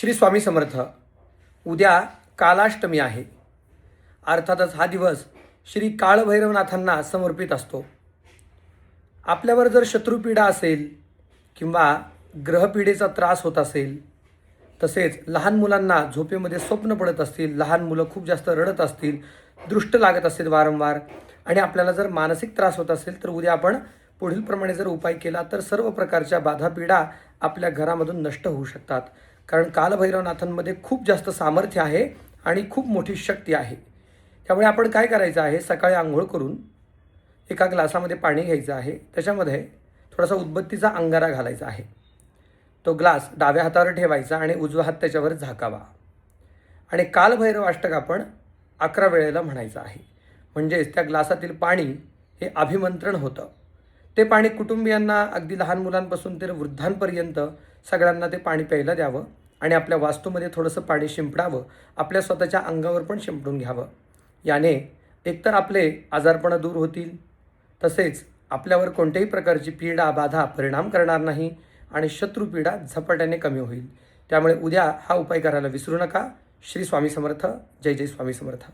श्री स्वामी समर्थ. उद्या कालाष्टमी आहे. अर्थातच हा दिवस श्री काळभैरवनाथांना समर्पित असतो. आपल्यावर जर शत्रुपीडा असेल किंवा ग्रहपीडेचा त्रास होत असेल, तसेच लहान मुलांना झोपेमध्ये स्वप्न पडत असतील, लहान मुलं खूप जास्त रडत असतील, दृष्ट लागत असेल वारंवार, आणि आपल्याला जर मानसिक त्रास होत असेल, तर उद्या आपण पुढीलप्रमाणे जर उपाय केला तर सर्व प्रकारच्या बाधापीडा आपल्या घरामधून नष्ट होऊ शकतात. कारण कालभैरवनाथांमध्ये खूप जास्त सामर्थ्य आहे आणि खूप मोठी शक्ती आहे. त्यामुळे आपण काय करायचं आहे, सकाळी आंघोळ करून एका ग्लासामध्ये पाणी घ्यायचं आहे. त्याच्यामध्ये थोडासा उदबत्तीचा अंगारा घालायचा आहे. तो ग्लास डाव्या हातावर ठेवायचा आणि उजवा हात त्याच्यावर झाकावा आणि कालभैरव अष्टक आपण 11 वेळेला म्हणायचं आहे. म्हणजेच त्या ग्लासातील पाणी हे अभिमंत्रण होतं. ते पाणी कुटुंबियांना, अगदी लहान मुलांपासून ते वृद्धांपर्यंत सगळ्यांना ते पाणी प्यायला द्यावं आणि आपल्या वास्तूमध्ये थोडंसं पाणी शिंपडावं, आपल्या स्वतःच्या अंगावर पण शिंपडून घ्यावं. याने एकतर आपले आजारपणं दूर होतील, तसेच आपल्यावर कोणत्याही प्रकारची पीडा बाधा परिणाम करणार नाही आणि शत्रुपीडा झपाट्याने कमी होईल. त्यामुळे उद्या हा उपाय करायला विसरू नका. श्री स्वामी समर्थ. जय जय स्वामी समर्थ.